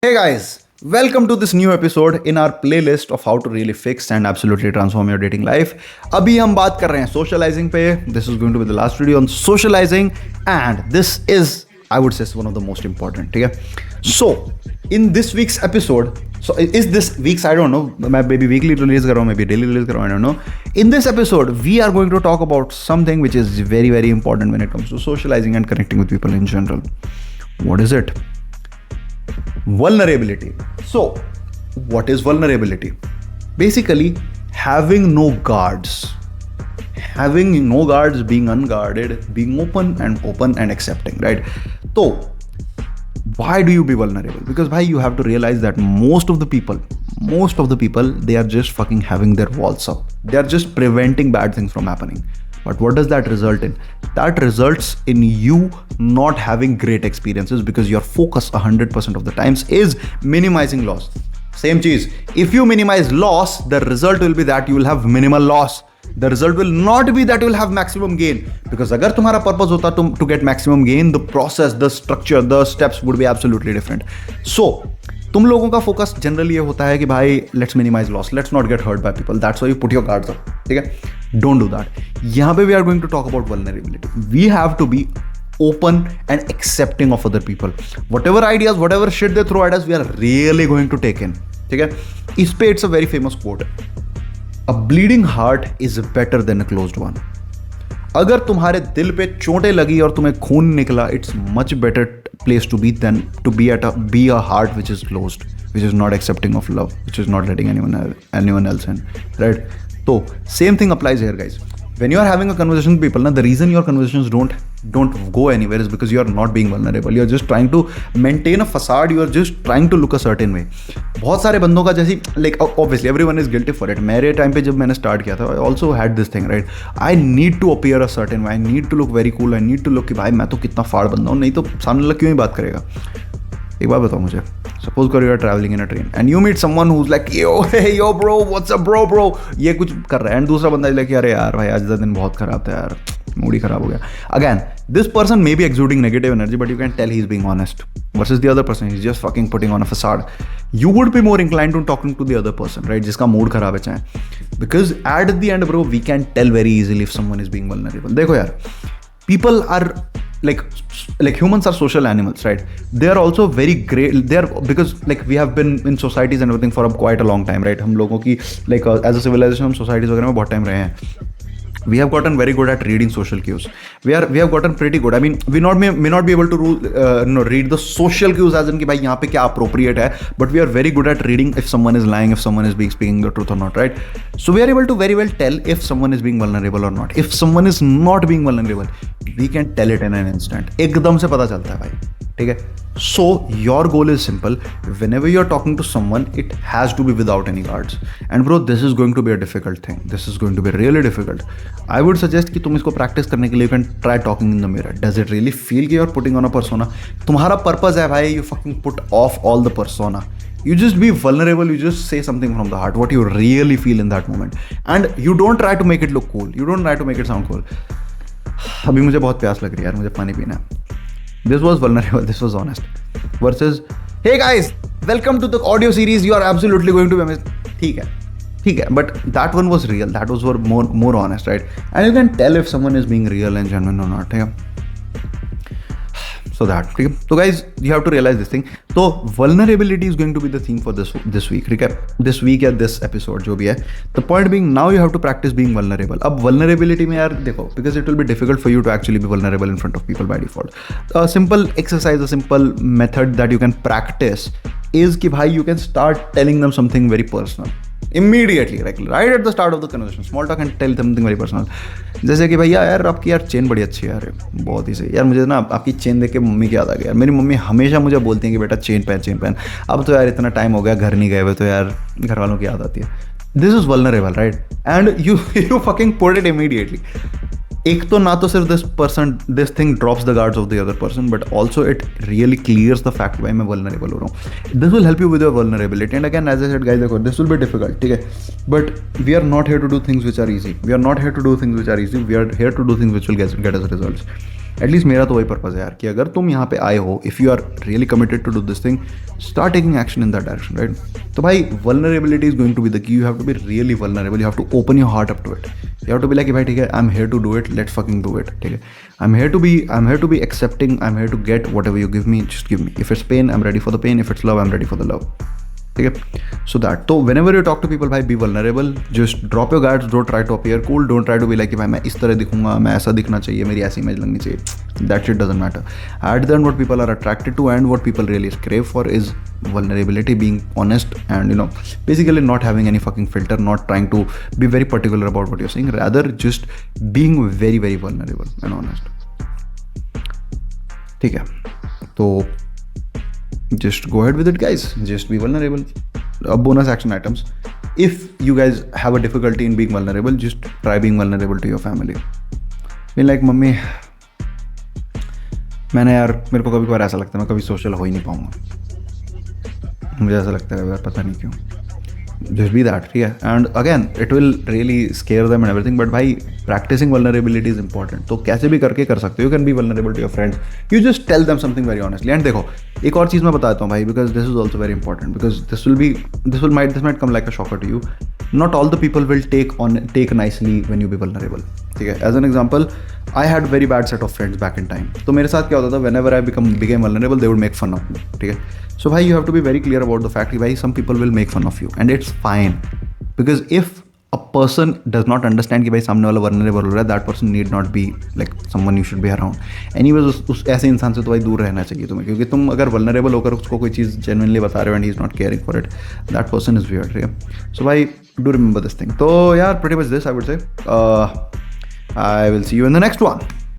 Hey guys, welcome to this new episode in our playlist of how to really fix and absolutely transform your dating life. अभी हम बात कर रहे हैं socializing पे. This is going to be the last video on socializing and this is, I would say, one of the most important. ठीक है? So, in this week's episode, so is this week's, I don't know, मैं maybe weekly release कर रहा हूँ, maybe daily release कर रहा हूँ, I don't know. In this episode, we are going to talk about something which is very, very important when it comes to socializing and connecting with people in general. What is it? Vulnerability. So, what is vulnerability? Basically, having no guards. Having no guards, being unguarded, being open and accepting, right? So, why do you be vulnerable? Because bhai, you have to realize that most of the people, they are just fucking having their walls up. They are just preventing bad things from happening. But what does that result in? That results in you not having great experiences because your focus 100% of the times is minimizing loss. Same cheese. If you minimize loss, the result will be that you will have minimal loss. The result will not be that you will have maximum gain. Because अगर तुम्हारा purpose होता to get maximum gain, the process, the structure, the steps would be absolutely different. So, तुम लोगों का focus generally ये होता है कि भाई let's minimise loss, let's not get hurt by people, that's why you put your guards up. ठीक है, डोंट डू दैट. यहाँ पे we are going to talk about vulnerability. We have to be open and accepting of other people. Whatever ideas, whatever shit they throw at us, we are really going to take in. ठीक है, इस पे it's a very famous quote. A bleeding heart is better than a closed one. अगर तुम्हारे दिल पे चोटें लगी और तुम्हें खून निकला, it's much better place to be than to be a heart which is closed, which is not accepting of love, which is not letting anyone else in, right? So same thing applies here, guys. When you are having a conversation with people, the reason your conversations don't go anywhere is because you are not being vulnerable. You are just trying to maintain a facade. You are just trying to look a certain way. बहुत सारे बंदों का जैसी, like obviously everyone is guilty for it. मेरे time पे जब मैंने start किया था, I also had this thing, right? I need to appear a certain way. I need to look very cool. I need to look कि भाई मैं तो कितना फाड़ बंदा हूँ, नहीं तो सामने वाला क्यों ही बात करेगा. एक बात बताओ मुझे, सपोज करो you are travelling in a train and you meet someone who is like yo bro what's up bro, ये कुछ कर रहा है एंड दूसरा बंदा इज लाइक अरे यार भाई आज का दिन बहुत खराब था यार, मूड ही खराब हो गया. Again this person may be exuding negative energy but you can tell he is being honest versus the other person is just fucking putting on a facade. You would be more inclined to talking to the other person, right, जिसका mood खराब है चाहे, because at the end bro we can tell very easily if someone is being vulnerable. देखो यार, people are like humans are social animals, right? They are also very great. They are, because like we have been in societies and everything for quite a long time, right? हम लोगों की like as a civilization हम societies वगैरह में बहुत time रहे हैं. We have gotten very good at reading social cues. We have gotten pretty good. I mean, we may not be able to read the social cues as in कि भाई यहाँ पे क्या appropriate है, but we are very good at reading if someone is lying, if someone is speaking the truth or not, right? So we are able to very well tell if someone is being vulnerable or not. If someone is not being vulnerable, we can tell it in an instant. एकदम से पता चलता है भाई. ठीक है. So your goal is simple. Whenever you are talking to someone, it has to be without any guards. And bro, this is going to be a difficult thing. This is going to be really difficult. I would suggest कि तुम इसको practice करने के लिए you can try talking in the mirror. Does it really feel कि you are putting on a persona? तुम्हारा purpose है भाई, you fucking put off all the persona. You just be vulnerable. You just say something from the heart, what you really feel in that moment. And you don't try to make it look cool. You don't try to make it sound cool. अभी मुझे बहुत प्यास लग रही है यार, मुझे पानी पीना है. This was vulnerable, this was honest. Versus, hey guys, welcome to the audio series, you are absolutely going to be amazed. ठीक है, but that one was real, that was more honest, right? And you can tell if someone is being real and genuine or not. ठीक है? So that, ठीक है? So guys, you have to realize this thing. So vulnerability is going to be the theme for this week. ठीक है? This week या this episode जो भी है. The point being, now you have to practice being vulnerable. अब vulnerability में यार देखो, because it will be difficult for you to actually be vulnerable in front of people by default. A simple exercise, a simple method that you can practice is कि भाई you can start telling them something very personal. Immediately, like right at the start of the conversation, small talk and tell them something very personal. जैसे कि भैया यार आपकी यार chain बड़ी अच्छी है यार, बहुत ही सही यार, मुझे ना आपकी चेन देख के मम्मी की याद आ गई यार. मेरी मम्मी हमेशा मुझे बोलती हैं कि बेटा चेन पहन. अब तो यार इतना टाइम हो गया घर नहीं गए हुए, तो यार घर वालों की याद आती है. This is vulnerable, right? And you fucking put it immediately. एक तो ना तो सिर्फ this thing drops the guards of the other person, but also it really clears the fact भाई मैं वल्नरेबल हो रहा हूँ. This will help you with your vulnerability. And again as I said guys, देखो दिस विल बी डिफिकल्ट, ठीक है, but we are not here to do things which are easy. We are not here to do things which are easy. We are here to do things which will get us results. At least मेरा तो वही purpose है यार कि अगर तुम यहाँ पे आए हो, if you are really committed to do this thing, start taking action in that direction, right? तो भाई vulnerability is going to be the key, you have to be really vulnerable, you have to open your heart up to it, you have to be like भाई ठीक है, I am here to do it, let's fucking do it, ठीक है? I am here to be accepting, I am here to get whatever you give me, just give me, if it's pain I am ready for the pain, if it's love I am ready for the love, ठीक है? So that, तो whenever you talk to people भाई be vulnerable, just drop your guards, don't try to appear cool, don't try to be like कि भाई मैं इस तरह दिखूंगा, मैं ऐसा दिखना चाहिए, मेरी ऐसी इमेज लगनी चाहिए, that shit doesn't matter. At the end what people are attracted to and what people really crave for is vulnerability, being honest, and basically not having any fucking filter, not trying to be very particular about what you're saying, rather just being very very vulnerable and honest, ठीक है? तो just go ahead with it guys, just be vulnerable. Bonus action items: if you guys have a difficulty in being vulnerable, just try being vulnerable to your family. Being like, mummy मैंने यार, मेरे को कभी कभार ऐसा लगता है मैं कभी सोशल हो ही नहीं पाऊंगा, मुझे ऐसा लगता है यार, पता नहीं क्यों, जस्ट बी दैट, ठीक है? And again it will really scare them and everything, but भाई प्रैक्टिसिंग वल्नरेबिलिटी इज इंपॉर्टेंट, तो कैसे भी करके कर सकते हो, you can be vulnerable to your friends, you just tell them something very honestly. And देखो एक और चीज़ मैं बताता हूँ भाई, because this is also very important, because this might come like a shocker to you, not all the people will take nicely when you be vulnerable, ठीक है? As an example, I had very bad set of friends back in time, तो मेरे साथ क्या होता था, whenever I became vulnerable they would make fun of me, ठीक है? सो भाई you have to be very clear about the fact कि भाई some people will make fun of you and it's fine, because if a person does not understand कि भाई सामने वाला vulnerable हो रहा है, that person need not be like someone you should be around. Anyways उस ऐसे इंसान से तो भाई दूर रहना चाहिए तुम्हें, क्योंकि तुम अगर वल्नरेबल होकर उसको कोई चीज़ जेन्युइनली बता रहे हो and he is not caring for it, that person is weird, ठीक है? सो भाई डू रिमेंबर दिस थिंग। तो यार pretty much this I would say, I will see you in the next one.